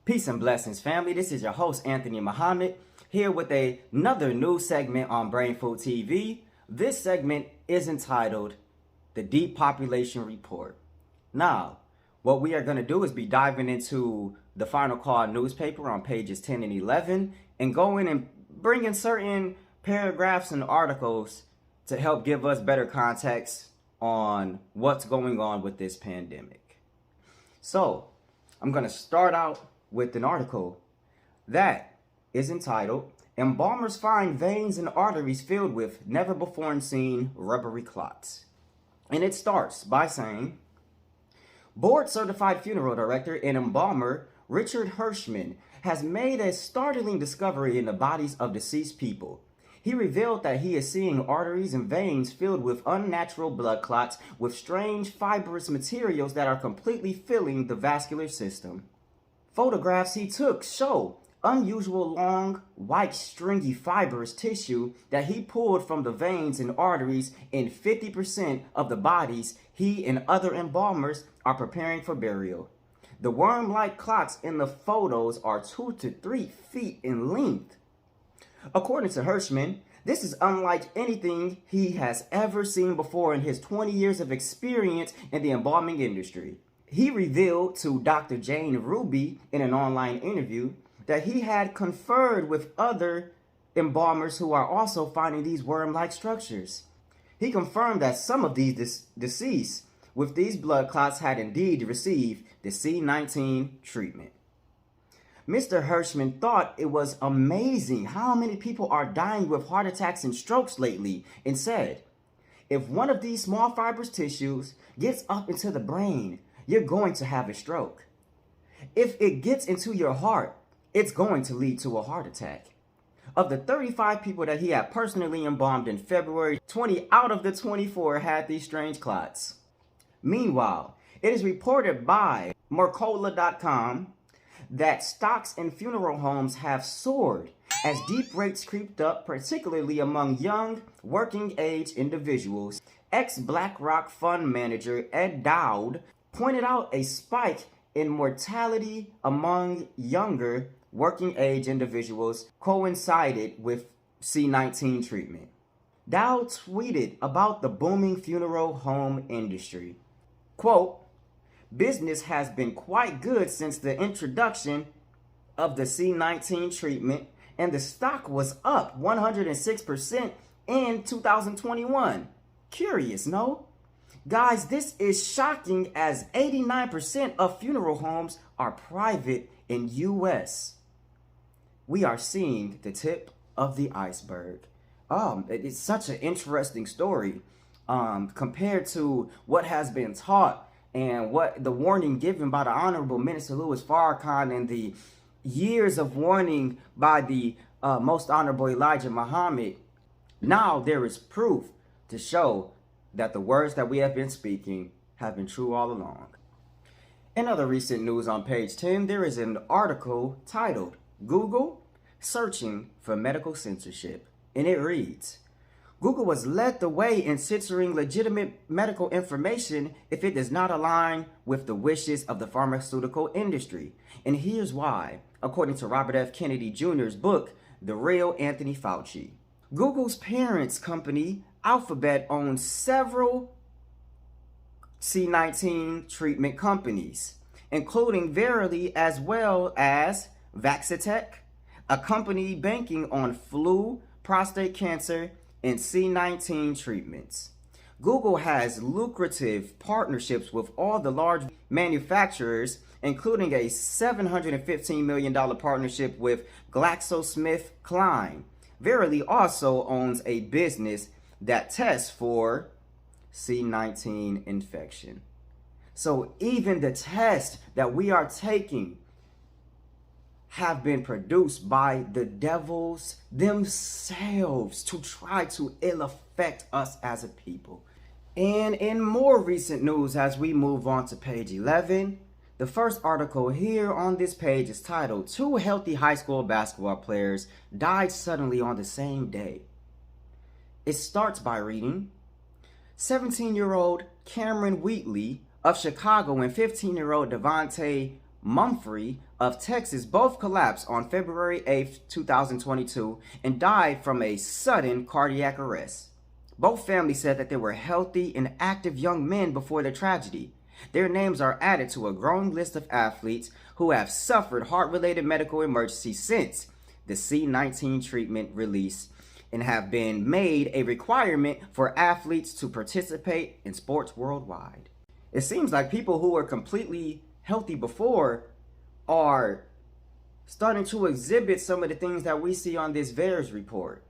Peace and blessings, family. This is your host, Anthony Muhammad, here with another new segment on BrainFoodTV. This segment is entitled The Depopulation Report. Now, what we are going to do is be diving into the Final Call newspaper on pages 10 and 11 and going and bringing certain paragraphs and articles to help give us better context on what's going on with this pandemic. So, I'm going to start out with an article that is entitled, Embalmers Find Veins and Arteries Filled with Never Before Seen Rubbery Clots. And it starts by saying, board-certified funeral director and embalmer Richard Hirschman has made a startling discovery in the bodies of deceased people. He revealed that he is seeing arteries and veins filled with unnatural blood clots with strange fibrous materials that are completely filling the vascular system. Photographs he took show unusual long, white, stringy fibrous tissue that he pulled from the veins and arteries in 50% of the bodies he and other embalmers are preparing for burial. The worm-like clots in the photos are 2 to 3 feet in length. According to Hirschman, this is unlike anything he has ever seen before in his 20 years of experience in the embalming industry. He revealed to Dr. Jane Ruby in an online interview that he had conferred with other embalmers who are also finding these worm-like structures. He confirmed that some of these deceased with these blood clots had indeed received the C19 treatment. Mr. Hirschman thought it was amazing how many people are dying with heart attacks and strokes lately and said, if one of these small fibrous tissues gets up into the brain, you're going to have a stroke. If it gets into your heart, it's going to lead to a heart attack. Of the 35 people that he had personally embalmed in February, 20 out of the 24 had these strange clots. Meanwhile, it is reported by Mercola.com that stocks in funeral homes have soared as deep rates creeped up, particularly among young, working-age individuals. Ex-BlackRock fund manager Ed Dowd pointed out a spike in mortality among younger, working-age individuals coincided with C19 treatment. Dowd tweeted about the booming funeral home industry. Quote, business has been quite good since the introduction of the C19 treatment, and the stock was up 106% in 2021. Curious, no? Guys, this is shocking as 89% of funeral homes are private in U.S. We are seeing the tip of the iceberg. It's such an interesting story compared to what has been taught and what the warning given by the Honorable Minister Louis Farrakhan and the years of warning by the Most Honorable Elijah Muhammad. Now there is proof to show that the words that we have been speaking have been true all along. In other recent news on page 10, there is an article titled, Google Searching for Medical Censorship. And it reads, Google has led the way in censoring legitimate medical information if it does not align with the wishes of the pharmaceutical industry. And here's why, according to Robert F. Kennedy Jr.'s book, The Real Anthony Fauci. Google's parent company, Alphabet, owns several C19 treatment companies, including Verily as well as Vaxitech, a company banking on flu, prostate cancer, and C19 treatments. Google has lucrative partnerships with all the large manufacturers, including a $715 million partnership with GlaxoSmithKline. Verily also owns a business that tests for C19 infection. So even the tests that we are taking have been produced by the devils themselves to try to ill affect us as a people. And in more recent news, as we move on to page 11, the first article here on this page is titled, 2 healthy high school basketball players died suddenly on the same day. It starts by reading, 17-year-old Cameron Wheatley of Chicago and 15-year-old Devontae Mumphrey of Texas both collapsed on February 8, 2022 and died from a sudden cardiac arrest. Both families said that they were healthy and active young men before the tragedy. Their names are added to a growing list of athletes who have suffered heart-related medical emergencies since the C-19 treatment release and have been made a requirement for athletes to participate in sports worldwide. It seems like people who were completely healthy before are starting to exhibit some of the things that we see on this VAERS report.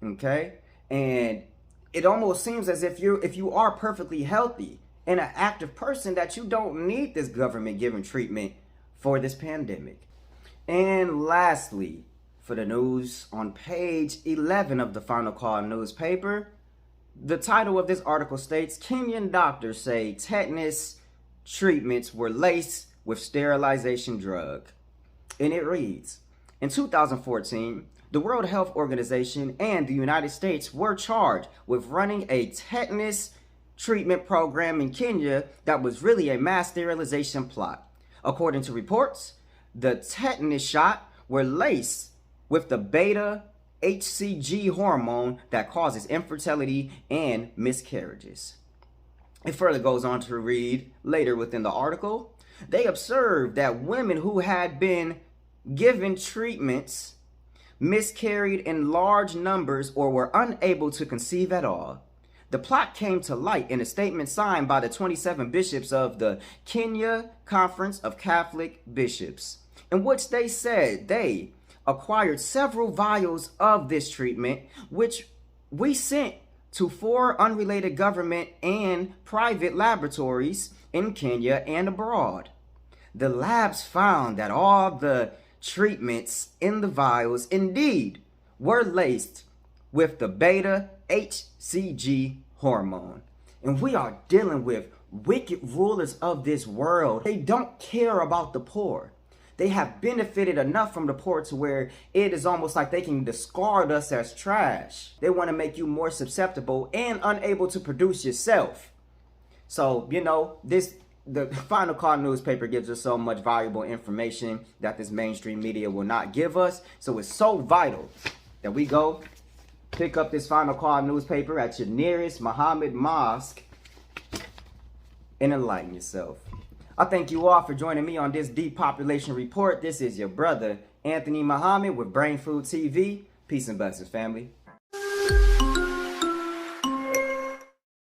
Okay? And it almost seems as if you are perfectly healthy and an active person, that you don't need this government given treatment for this pandemic. And lastly, for the news on page 11 of the Final Call newspaper, the title of this article states, Kenyan doctors say tetanus treatments were laced with sterilization drug. And it reads, in 2014, the World Health Organization and the United States were charged with running a tetanus treatment program in Kenya that was really a mass sterilization plot. According to reports, the tetanus shot were laced with the beta HCG hormone that causes infertility and miscarriages. It further goes on to read later within the article, they observed that women who had been given treatments miscarried in large numbers or were unable to conceive at all. The plot came to light in a statement signed by the 27 bishops of the Kenya Conference of Catholic Bishops, in which they said they acquired several vials of this treatment, which we sent to 4 unrelated government and private laboratories in Kenya and abroad. The labs found that all the treatments in the vials indeed were laced with the beta HCG hormone. And we are dealing with wicked rulers of this world. They don't care about the poor. They have benefited enough from the poor to where it is almost like they can discard us as trash. They want to make you more susceptible and unable to produce yourself. So, you know, the Final Call newspaper gives us so much valuable information that this mainstream media will not give us. So it's so vital that we go pick up this Final Call newspaper at your nearest Muhammad mosque and enlighten yourself. I thank you all for joining me on this Depopulation report. This is your brother, Anthony Muhammad with BrainFoodTV. Peace and blessings, family.